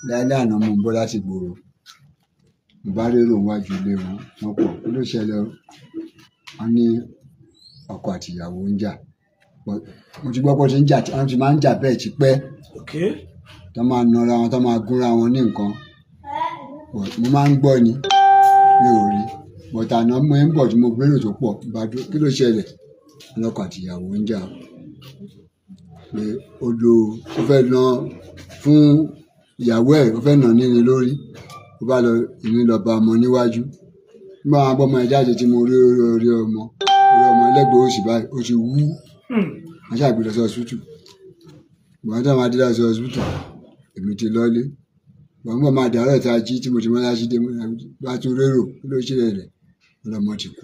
lálẹ́ àná mo ń bọ̀ láti gbòòrò mo bá rérò wájú ilé wọn pọ̀ kí ló ṣẹlẹ̀ wọn ní ọkọ àti ìyàwó ń jà mo ti gbọ́ pé wọ́n ti máa ń jà bẹ́ẹ̀ ti pẹ́ tó máa nọra wọn tó máa gúnra wọn ní nǹkan mo máa ń gbọ́ ni mi ò rí bọ̀tà àná mo ń bọ̀ tí mo gbérò tó pọ̀ ìbàdàn kí ló ṣẹlẹ̀ ọlọ́kọ àti ìyàwó ń jà pé ó fẹ́ ná fún ìyàwó ẹ̀ ó fẹ́ nà níni lórí ó bá lọ ìní lọ bá ọmọ níwájú nígbà wọn gbọ́mọ ẹ̀ jáde tí mo rí orí ọmọ ẹlẹ́gbẹ̀ẹ́ òsì báyìí ó ti wú wọ́n ṣàgbé lọ sí ọsibítù ìgbà tó máa dé lọ sí ọsibítù èmi ti lọ́lé wọ́n gbọ́ máa dàrọ́ ìta jí tí mo ti mọ́ láti dé bá tún rérò ló ṣe rẹ̀ ọlọ́mọ ti kú.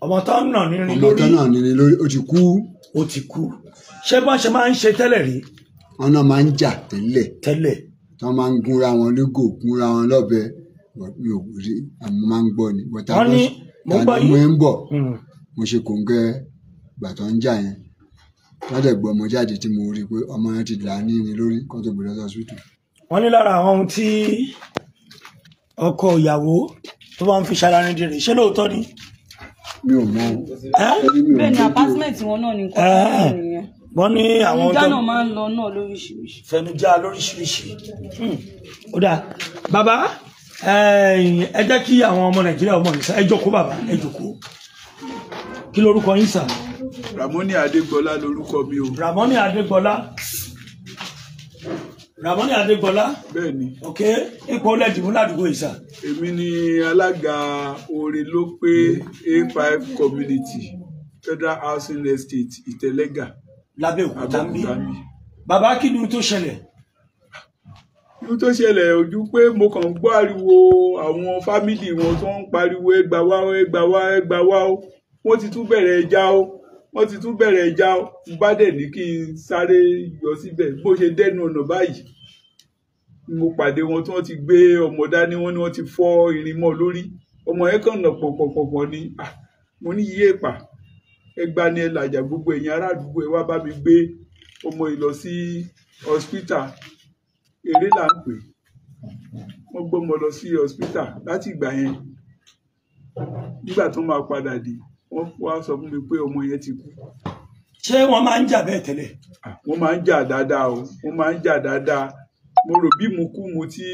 ọmọ tó ń nà níní lórí ó ti kú. ó ti kú ṣé bọ́n ṣe máa ń ṣe tẹ́lẹ̀ rí. wọn náà máa ń jà tẹ́lẹ̀ tí wọ́n máa ń gúnra wọn lógò gúnra wọn lọ́bẹ mi ò rí àmọ́ máa ń gbọ́ ni. wọ́n ní mo gbọ́ yìí mo ń bọ̀ mo ṣe kòńgẹ́ ìgbà tó ń jà yẹn wọ́n dẹ̀ gbọ́ ọmọ jáde tí mo rí i pé ọmọ yẹn ti là á ní lórí kó tó gbé lọ sí ọsibítù. wọ́n ní lára àwọn ohun tí ọkọ ìyàwó tó bá ń fi ṣara ní dèrè ṣé lóòótọ́ ni. mi ò mọ. bẹ́ẹ̀ ni apásímẹ́ǹtì wọn náà ní nǹkan tó ń nìyẹn. wọ́n ní àwọn fẹnujá náà máa ń lọ náà lóríṣiríṣi. fẹnujá lóríṣiríṣi. ó dáa bàbá ẹ jẹ́ kí àwọn ọmọ nàìjíríà ọmọ nìsa ẹ jókòó bàbá ẹ jókòó kí lorúkọ yín sà. Ramoni Adégbọlá lorúkọ mi o. Ramoni Adégbọlá. Ramoni Adégbọlá. Bẹ́ẹ̀ni. ok ipò lẹ́dìmú ládùúgbò yìí sà. èmi ni alága orin ló pé A5 community Federal Housing Estate Ìtẹ̀lẹ́gà. Lábẹ́òkúta ń bí. bàbá kí ni tó ṣẹlẹ̀. ohun tó ṣẹlẹ̀ ojú pé mo kàn gbọ́ ariwo àwọn fámìlì wọn tó ń pariwo ẹ gbà wá ẹ gbà wá ẹ gbà wá o wọ́n ti tún bẹ̀rẹ̀ ẹja o mo bá dẹ̀ ní kí n sáré yọ síbẹ̀ bó ṣe dẹ́nu ọ̀nà báyìí mo pàdé wọn tí wọ́n ti gbé ọmọ dání wọn ni wọ́n ti fọ́ irin mọ́ lórí ọmọ yẹn kàn nà pọ̀pọ̀pọ̀ ni mo ní iye ìpà ẹgbà ni ẹ làjà gbogbo ẹ̀yin ará àdúgbò ẹ wá bá mi gbé ọmọ yìí lọ sí hospital eré là ń pè wọ́n gbọ́mọ lọ sí hospital láti ìgbà yẹn nígbà tó máa padà dé wọ́n wá sọ fún mi pé ọmọ yẹn ti kú. ṣé wọ́n máa ń jà bẹ́ẹ̀ tẹ́lẹ̀. wọ́n máa ń jà dáadáa o wọ́n máa ń jà dáadáa mo rò bí mu kú mu tí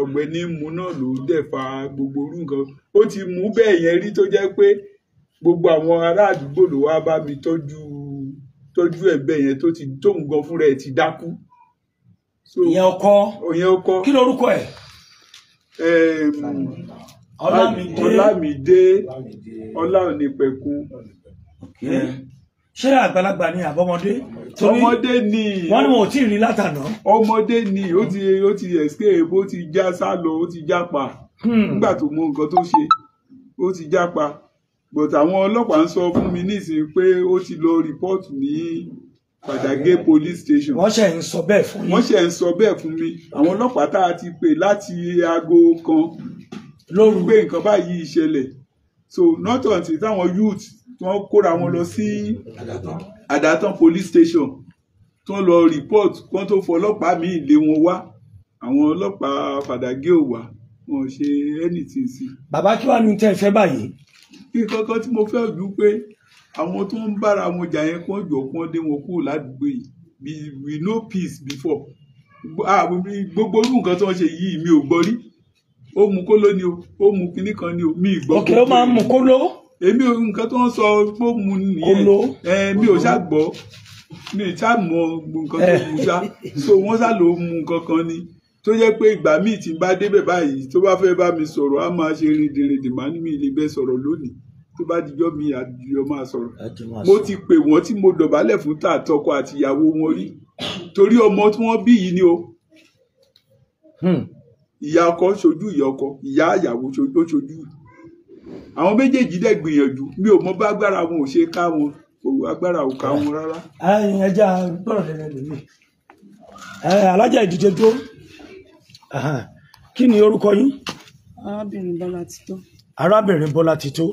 ọ̀gbẹ́ni mu náà ló dẹ̀ fa gbogbo orú nǹkan ó ti mú bẹ́ẹ̀ yẹn rí tó jẹ́ pé gbogbo àwọn ará àdúgbò ló wá bá mi tọ́jú ẹ̀gbẹ́ yẹn tóun gan fúnra ẹ̀ ti dákú. ìyẹn ọkọ kí lorúkọ ẹ̀. Ọlámídé Ọláonípẹ̀kun. ṣé àgbàlagbà ni àbọ̀mọdé. ọmọdé ni. wọ́n ní wọn ò tí ì rí látàná. ọmọdé ni ó ti escape ó ti já sálọ ó ti jápa nígbà tó mọ nǹkan tó ṣe ó ti jápa but àwọn ọlọ́pàá ń sọ fún mi nísìnyí pé ó ti lọ rìpọ́ọ̀tù ní Padàgé police station. wọ́n ṣe ń sọ bẹ́ẹ̀ fún yín. wọ́n ṣe ń sọ bẹ́ẹ̀ fún mi àwọn ọlọ́pàá tá a ti pè láti aago kan lóru pé nǹkan báyìí ṣẹlẹ̀ so not until táwọn youth tí wọ́n kóra wọn lọ sí Àdàtàn police station tí wọ́n lọ report kí wọ́n tó fọ ọlọ́pàá míì lé wọn wá àwọn ọlọ́pàá Padàgé ò wá wọn ò ṣe anything sí. bàbá kí wàá ní tẹ́ ẹ fẹ́ báyìí. kí kankan tí mo fẹ́ jù pé àwọn tó ń bára wọn jà yẹn kó jọ kó dé wọn kúrò ládùúgbò yìí we know peace before gbogbo orú nǹkan tó ń ṣe yìí mi ò gbọ́ rí ó mu kóló ni o ó mu kinní kan ni o mi ì gbọ́. òkè ó máa ń mu kóló. èmi ò nǹkan tó ń sọ pé ó mu nìyẹn kóló mi ò ṣá gbọ́ mi ì ṣá mọ nǹkan tó mu ṣá so wọ́n ṣá ló mu nǹkan kan ni tó yẹ pé ìgbà míì tí n bá débẹ̀ báyìí tó bá fẹ́ bá mi sọ̀rọ̀ á máa ṣe rìndìnrìndìn máa ní mi lè bẹ́ sọ̀rọ̀ lónìí tó bá dijọ́ mi àdìyọ máa sọ̀rọ̀ mo ti pè wọ́n tí mo dọ̀bálẹ̀ fún tàtọkọ àti ìyàwó wọn rí torí ọmọ tí wọ́n bí yìí ni o ìyá ọkọ ṣojú ìyá ọkọ ìyá ìyàwó ṣojú àwọn méjèèjì dẹ̀ gbìyànjú mi ò mọ bá agbára wọn ò ṣe ká wọn agbára ò ká wọn rárá. ẹja gbọ́dọ̀ lẹ́nu lómi alájà ìdíje tó kí ni orúkọ yín. arábìnrin Bọ́lá Tító. arábìnrin Bọ́lá Tító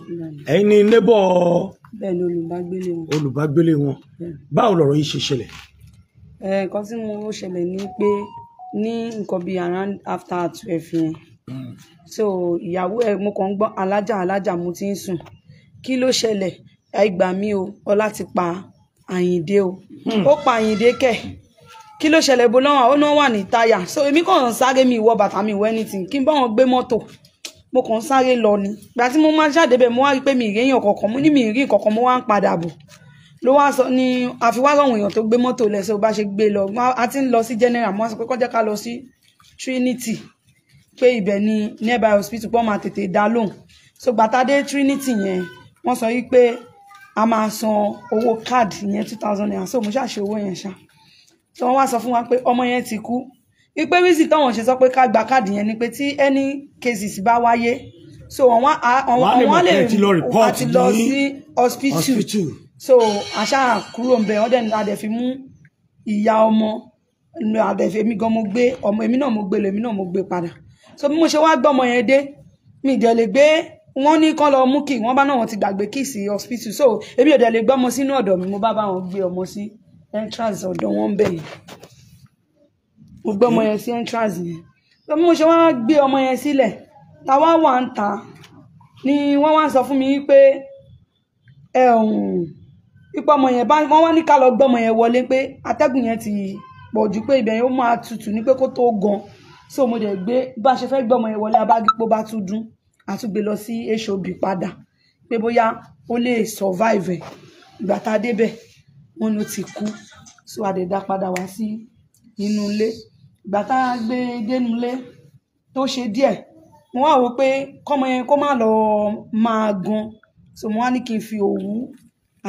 ẹ̀yin ni neighbor. bẹ́ẹ̀ ni olùbágbélé wọn. olùbágbélé wọn báwo lọ̀rọ̀ yìí ṣe ṣẹlẹ̀. nǹkan tí mo ṣẹlẹ̀ ni pé ní nǹkan bíi around after 12 yẹn so ìyàwó ẹ̀ mo kàn ń gbọ́ alájà mo ti ń sùn kí ló ṣẹlẹ̀ ẹ gbà mí o Ọlá ti pa Àyìndé o ó pa Àyìndé kẹ̀ kí ló ṣẹlẹ̀ bó lọ́wọ́ ó náà wà ní táyà so èmi kàn sáré mi ìwọ bàtà mi ìwọ anything kí n bá wọn gbé mọ́tò mo kàn sáré lọ ni ìgbà tí mo máa jáde bẹ́ẹ̀ mo wá rí pé mi ìrèyàn kankan mo ní mi ìrí kankan mo wá ń padà bọ̀ ló wá sọ ní àfiwárọ̀ àwọn èèyàn tó gbé mọ́tò lẹ́sẹ̀ bá ṣe gbé lọ a ti ń lọ sí general mo sọ pé kó jẹ́ ká lọ sí Trinity pé ibẹ̀ ni nearby hospital pọ́n máa tètè dá lóhùn so gbàtà dé Trinity yẹn wọ́n sọ wípé a máa san owó káàdì yẹn 2000 naira so mo ṣàṣe owó yẹn ṣá so wọ́n wá sọ fún wa pé ọmọ yẹn ti kú wípé rísì táwọn ṣe sọ pé ká gba káàdì yẹn ni pé tí any cases bá wáyé so wọ́n lè àti lọ sí hospital so àṣà kúrò ńbẹ̀ wọ́n dẹ̀ adẹ̀ fi mú ìyá ọmọ adẹ̀ fi èmi gan mo gbé ọmọ èmi náà mo gbé lọ èmi náà mo gbé padà so bí mo ṣe wá gbọ́ ọmọ yẹn dé mi ìdẹ̀ lè gbé wọ́n ní kán lọ mú kí wọ́n bá náà wọ́n ti gbàgbé kí sí hospital so èmi ò dẹ̀ lè gbọ́ ọmọ sínú ọ̀dọ̀ mi mo bá wọn gbé ọmọ sí entrance ọ̀dọ̀ wọn bẹ̀ yẹn mo gbé ọmọ yẹn sí entrance yẹn so bí mo ṣe wá gbé ọmọ yẹn sílẹ̀ táwa wà ń ta ni wọ́n wá sọ fún mi pé ipò ọmọ yẹn bá wọ́n wá ní ká lọ gbé ọmọ yẹn wọlé pé atẹ́gùn yẹn ti pọ̀ jù pé ibẹ̀ yẹn ó máa tutù ní pé kó tó gan so mo dẹ̀ gbé bá ṣe fẹ́ gbé ọmọ yẹn wọlé abágípò bá tún dún àtúgbé lọ sí HOB padà pé bóyá ó lè survive ìgbà tá a débẹ̀ wọ́n ló ti kú so a dẹ̀ dá padà wá sí inú ilé ìgbà tá a gbé dénú ilé tó ṣe díẹ̀ mo wá wò pé kọ́mọ yẹn kó má lọ máa gan so mo wá ní kí n fi òwú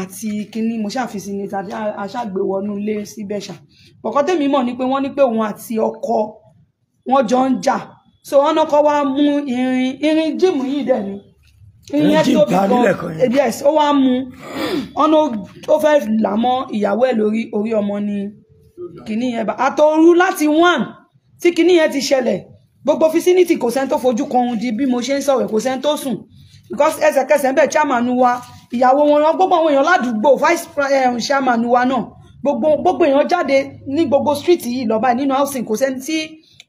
àti kíní mo ṣàfisí ní tàbí aṣàgbé wọnú ilé síbẹ̀ ṣá ọ̀kọ́ tèmi mọ̀ ni pé wọ́n ní pé òun àti ọkọ wọ́n jọ ń jà so wọ́n náà kọ́ wá mú irin jíìmù yìí dẹ̀ ni irin yẹn tóbi gan yes ó wá mú ọ̀nà ó fẹ́ là mọ́ ìyàwó ẹ̀ lórí orí ọmọ ni kíní yẹn bá àtòru láti 1 tí kíní yẹn ti ṣẹlẹ̀ gbogbo vicinity kò sẹ́ni tó fojú kan ohun di bí mo ṣe ń sọ̀rọ̀ kò sẹ́ni tó sùn because ẹsẹ̀kẹsẹ̀ bẹ́ẹ̀ chairman wa ìyàwó wọn rán gbogbo àwọn èèyàn ládùúgbò vice chairman wa náà gbogbo èèyàn jáde ní gbogbo street yìí lọ báyìí nínú housing kò sẹ́ni tí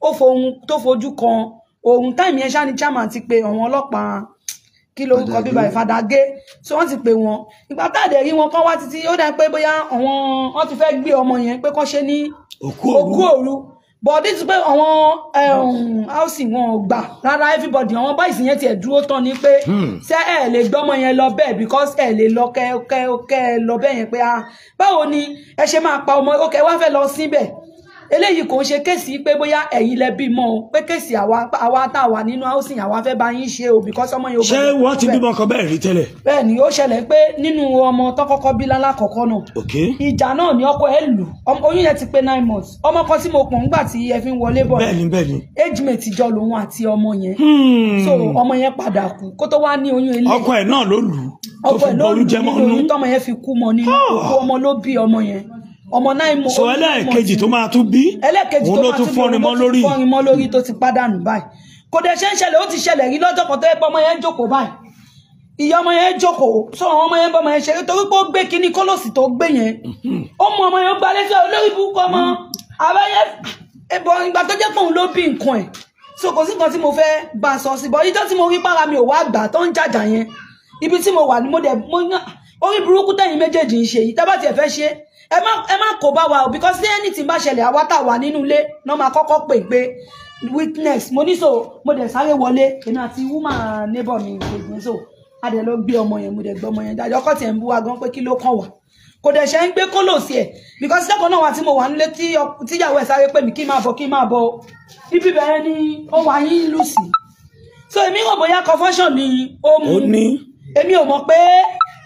ó fojú kan ohun táìmì yẹn ṣá ni chairman ti pe àwọn ọlọ́pàá kí ló kọ bíbá ìfàdàgé so wọ́n ti pè wọ́n ìgbà táàdẹ̀ rí wọn kán wá títí ó dá pé bóyá wọ́n ti fẹ́ gbé ọmọ yẹn pé kán ṣe ní òkú òru but this pé àwọn housing wọn gbà rárá everybody àwọn boys yẹn tiẹ̀ dúró tán ni pé ṣé ẹ lè gbọ́mọ yẹn lọ bẹ́ẹ̀ because ẹ lè lọ kẹ́ lọ bẹ́ẹ̀ yẹn pé báwo ni ẹ ṣe máa pa ọmọ ókè wá fẹ́ lọ síbẹ̀ eléyìí kò ń ṣe kéèsì pé bóyá ẹ̀yin lẹ bímọ o pé kéèsì àwa tá wà nínú housing àwa fẹ́ bá yín ṣe o because ọmọ yẹn ò ṣé wọ́n ti bímọ kan bẹ́ẹ̀ rí tẹ́lẹ̀. bẹ́ẹ̀ ni ó ṣẹlẹ̀ pé nínú ọmọ tó kọ́kọ́ bí lálákọ̀ọ́kọ́ náà ìjà náà ni ọkọ ẹ̀ lù oyún yẹn ti pé 9 months ọmọ kan tí mo pọ̀ ńgbà tí ẹ fi ń wọlé bọ̀ bẹ́ẹ̀ni age mate jọ lòun àti ọmọ yẹn so ọmọ yẹn padà kú kó tó wá ní oyún ilé ọkọ ẹ̀ náà ló lù ọkọ ẹ̀ ló lù nínú oyún tọmọ yẹn fi kú mọ́ nínú òkú ọmọ ló bí ọmọ yẹn ọmọ 9 months so ẹlẹ́ẹ̀kejì tó máa tún bí òun ló tún fọ́rin mọ́ lórí tó ti pàdánù báyìí kò dẹ̀ ṣe ń ṣẹlẹ̀ ó ti ṣẹlẹ̀ rí lọ́jọ́ kan tó yẹ pé ọmọ yẹn jókòó báyìí ìyá ọmọ yẹn jókòó sọ àwọn ọmọ yẹn bọ́ ọmọ yẹn ṣeré torí pé ó gbé kíní kólòsì tó gbé yẹn ó mú ọmọ yẹn gba lẹ́sẹ̀ olórí burúkú ọmọ àbáyẹ ẹbọ ìgbà tó jẹ́ pé òun ló bí nǹkan ẹ̀ so kò sí nǹkan tí mo fẹ́ bá a sọ sí bọ́ ìjọ́ tí mo rí para mi ò wá gbà tó ń jàjà yẹn ibi tí mo wà ní mo orí burúkú tẹ̀yìn méjèèjì ń ṣe yìí tábà tiẹ̀ fẹ́ ṣe ẹ má kó bá wa o because ní anything bá ṣẹlẹ̀ àwa tá wà nínú ilé náà máa kọ́kọ́ pè witness mo ní so mo dẹ̀ sáré wọlé èmi àti woman neighbor mi gbègbè so a dẹ̀ lọ gbé ọmọ yẹn mo dẹ̀ gbé ọmọ yẹn jáde ọkọ tiẹ̀ ń bú wa gan pé kí ló kàn wá kò dẹ̀ ṣe ń gbé kólòsì ẹ̀ because lẹ́kọ̀ọ́ náà wà tí mo wà nílé tíyàwó ẹ̀ sáré pè mí kí máa bọ̀ ibi bẹ̀rẹ̀ ni ó wà yín lù sí so èmi rò bóyá confusion ni ó mú èmi ò mọ̀ pé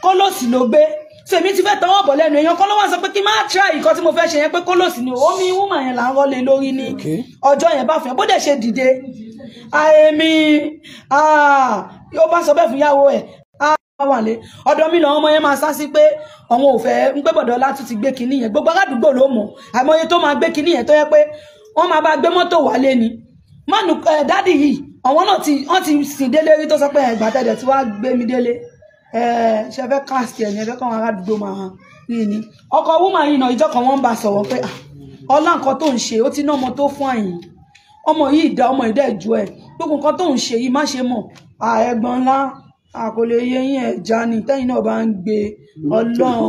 kólòsì ló gbé so èmi ti fẹ́ tọwọ́ bọ̀ lẹ́nu èèyàn kọ́ ló wá sọ pé kí máa try nǹkan tí mo fẹ́ ṣe yẹn pé kólòsì ni omi woman yẹn là ń rọ́lé lórí ní ọjọ́ yẹn bá fẹ́ bó dẹ̀ ṣe dìde àèmi yóò bá sọ bẹ́ẹ̀ fún ìyàwó ẹ̀ wà lé ọ̀dọ̀ mi làwọn ọmọ yẹn máa sá sí pé àwọn ò fẹ́ ń pé bọ̀dọ̀ látún ti gbé kinní yẹn gbogbo aládùúgbò ló mọ̀ àìmọye tó máa gbé kinní yẹn tó yẹ pé wọ́n máa bá gbé mọ́tò wálé ni mánu dádì yìí àwọn náà wọ́n ti sìn délé rí tó sọ pé ẹ̀gbà tẹ̀dẹ̀ tí wàá gbé mi délé ṣe fẹ́ cast ẹ̀ ní ẹ̀fẹ́ kan ará àdúgbò máa rí ni ọkọ̀ woman yìí náà ìjọ kan wọ́n ń bá sọ̀rọ̀ pé ọlá nǹkan tó ń ṣe ó ti ná ọmọ tó fún àyìn ọmọ yìí dá ọmọ ìdá ìjọ ẹ gbogbo nǹkan tó ń ṣe yìí má ṣe mọ̀ ẹ̀gbọ́n ńlá àkọlé yẹyìn ẹja ni tẹ̀yin náà bá ń gbé Ọlọ́run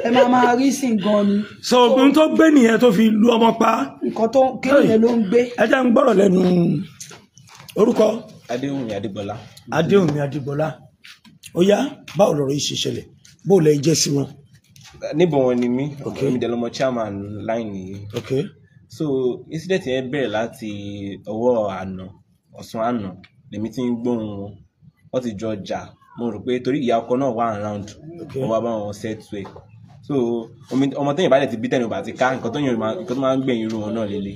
ẹ máa rí sí gan ni. so ohun tó gbé nìyẹn tó fi lu ọmọ pa. nǹkan tó kí nìyẹn ló ń gbé. ẹ jẹ́ ń gbọ́rọ̀ lẹ́nu orúkọ. Adéwùmí Adégbọlá. Adéwùmí Adégbọlá ó yá báwo lọ̀rọ̀ yìí ṣe ṣẹlẹ̀ bó lẹ jẹ́ sí wọn. níbo wọn ni mí mi dẹ̀ lọ́mọ chairman line yìí. So incident yẹn bẹ̀rẹ̀ láti ọwọ́ àná ọ̀sán àná lèmi ti ń gbóhùn wọn wọ́n ti jọ jà mo rò pé torí ìyá ọkọ náà wà around wọ́n wá bá wọn settle ẹ̀ so ọmọ tẹ́yìn bá dẹ̀ ti bí tẹ́yìn bá ti ká nǹkan tó máa ń gbẹ̀yìn irú wọn náà lélẹ̀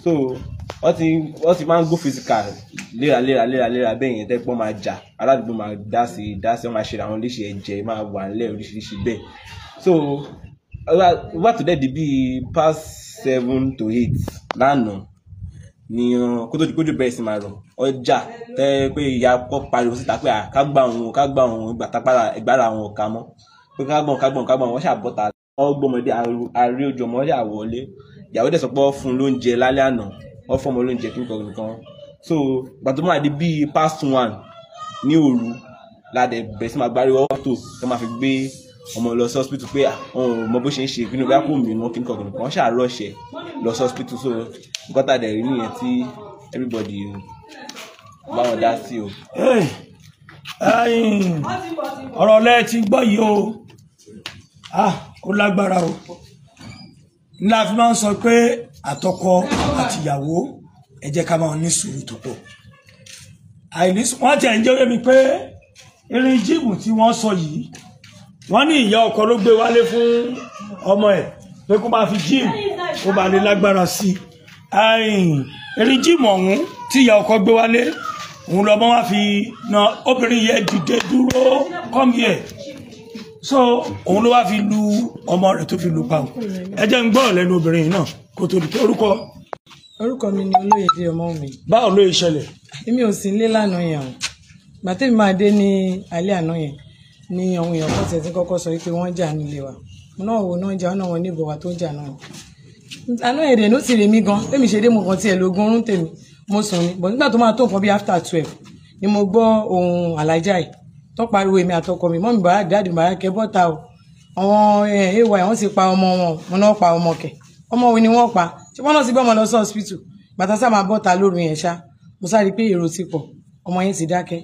so wọ́n ti máa ń go physical léraléra bẹ́ẹ̀ yẹn tẹ́gbọ́n máa jà aládùúgbò máa dá sí wọ́n máa ṣe àwọn oríṣi ẹ̀jẹ̀ máa wà nílẹ̀ oríṣiríṣi bẹ́ẹ̀ so wá tó dẹ̀ di bíi past 7 to 8 lánàá ni kótó bẹ̀rẹ̀ sí máa rọ̀ ọjà tẹ́ pé ìyá kọ́ pariwo síta pé ká gbà òun ìgbà tápára ẹgbàrá àwọn ọ̀ka mọ́ pé ká gbọ̀n wọ́n ṣàbọ̀tà ọgbọ́mọdé àrí ojú ọmọ ṣàwọlé ìyàwó dẹ̀ sọ pé wọ́n fún un lóúnjẹ lálẹ́ àná wọ́n fún ọmọ lóúnjẹ nìkan so ìgbà tó máa di bíi past 1 ní òru ládẹ bẹ̀rẹ̀ sí máa gbáríwọ́ tó tó máa fi gbé ọmọ lọ sí hospital pé ọ̀hún mọ bó ṣe ń ṣe ìpinnu bá kò mìíràn kí nǹkan kan ṣàròṣẹ lọ sí hospital so nǹkan tá a dẹ̀ rí nìyẹn tí everybody bá wọn dá sí o. ọ̀rọ̀ lẹ́ ti gbọ́ yìí o ó lágbára o ńlá fi máa ń sọ pé àtọkọ àtìyàwó ẹ jẹ́ ká máa ní sùúrù tó pọ̀ wọ́n ti ẹ̀ ń jẹ́ mi pé irin jíìmù tí wọ́n sọ yìí wọ́n ní ìyá ọkọ ló gbé wálé fún ọmọ ẹ̀ pé kó máa fi jíìmù ó bá lè lágbára sí irin jíìmù ọ̀hún tí ìyá ọkọ gbé wálé òun lọ́mọ wá fi na obìnrin yẹn dìde dúró come here so òun ló wá fi lu ọmọ rẹ̀ tó fi lu pa ẹ jẹ́ ń gbọ́ lẹ́nu obìnrin náà kó tó di pé orúkọ mi ni Olóyèdé ọmọ mi. báwo ló ṣẹlẹ̀. èmi ò sí nílé lánàá yẹn o gbàtẹ́ mi máa dé ní alẹ́ àná yẹn ní àwọn èèyàn kan tẹ̀ tí kọ́kọ́ sọ pé wọ́n jà nílé wa mo náà wò náà jà náà wọn ní ìbọ̀wá tó jà náà àná èdè ló ti rè mí gan èmi ṣe dé mo kàn tiẹ̀ lógún orún tèmi mo sùn ni bọ̀ nígbà tó máa tó nǹkan bí after 12 ni mo gbọ́ ohun alájà yìí tó pariwo èmi àtọkọ mi mọ́mí bàrá dáàdì bàrá kẹ bọ́ta o àwọn ay wọ́n sì pa ọmọ wọn náà pa ọmọ kẹ ọmọ wo ni wọ́n pa ṣé wọ́n náà sì gbọ́ ọmọ lọ sí hospital bàtà sá máa bọ́ta lóru yẹn ṣá mo sáré pé èrò ti pọ̀ ọmọ yẹn ti dákẹ́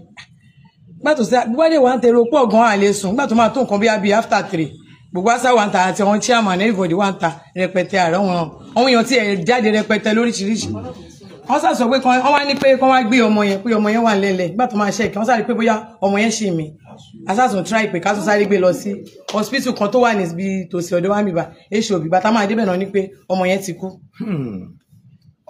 gbàtò sí gbọ́dẹ̀ wà ń tẹ̀rọ pọ̀ gan àlè sùn gbàtò máa tó nǹkan bí after 3 gbogbo àṣà wà ń ta àti àwọn chairman everybody wà ń ta rẹpẹtẹ ààrẹ wọn àwọn èèyàn tí ẹ jáde rẹpẹtẹ lóríṣiríṣi wọ́n sá sọ pé wọ́n wá ní pé kán wá gbé ọmọ yẹn wà lẹ́lẹ̀ gbàtò máa ṣe kí wọ́n sáré pé bóyá ọmọ yẹn ṣì mí asásùn try pé ká tún sáré gbé lọ sí hospital kan tó wà níbi tòsí ọ̀dọ̀ wa mi bá èso òbí bàtà máa débẹ̀ náà ní pé ọmọ yẹn ti kú.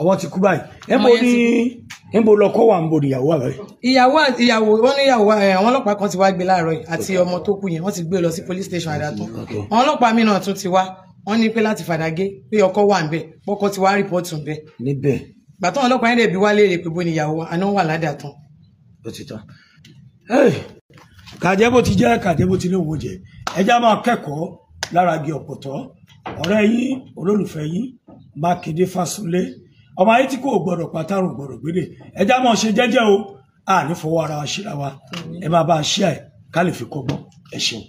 ọmọ ti kú báyìí níbo lọkọ wà ń bo ìyàwó àbẹ. ìyàwó wọn ní ìyàwó àwọn ọlọ́pàá kan ti wá gbé láàárọ̀ yìí àti ọmọ tó kú yẹn wọ́n ti gbé lọ sí police station àdàtọ àwọn ọlọ́pàá mi náà tún ti wá wọ́n ní pé láti Fàdágé pé ọkọ wà ń bẹ pọkọ ti wá rìpọ́ọ̀tù ń bẹ. níbẹ̀. gbàtọ́ ọlọ́pàá yẹn dẹ̀ bí wá léèrè pé bó ni ìyàwó àná wà ládàtàn. ó ti tán. kàjẹ́ bó ti jẹ́ kàjẹ́ bó ti ní owó jẹ ẹjá máa kẹ́kọ̀ọ́ lára igi ọ̀pọ̀tọ́ ọ̀rẹ́ yín olólùfẹ́ yín Mákindé Fásulé ọmọ ayé tí kò gbọdọ̀ pàtàrùn gbọdọ̀ gbédè ẹjá máa ṣe jẹ́jẹ́ o àní fọwọ́ ara wa ṣíra wa ẹ máa bá a ṣí ẹ ká lè fi kọ́gbọ́n ẹ ṣeun.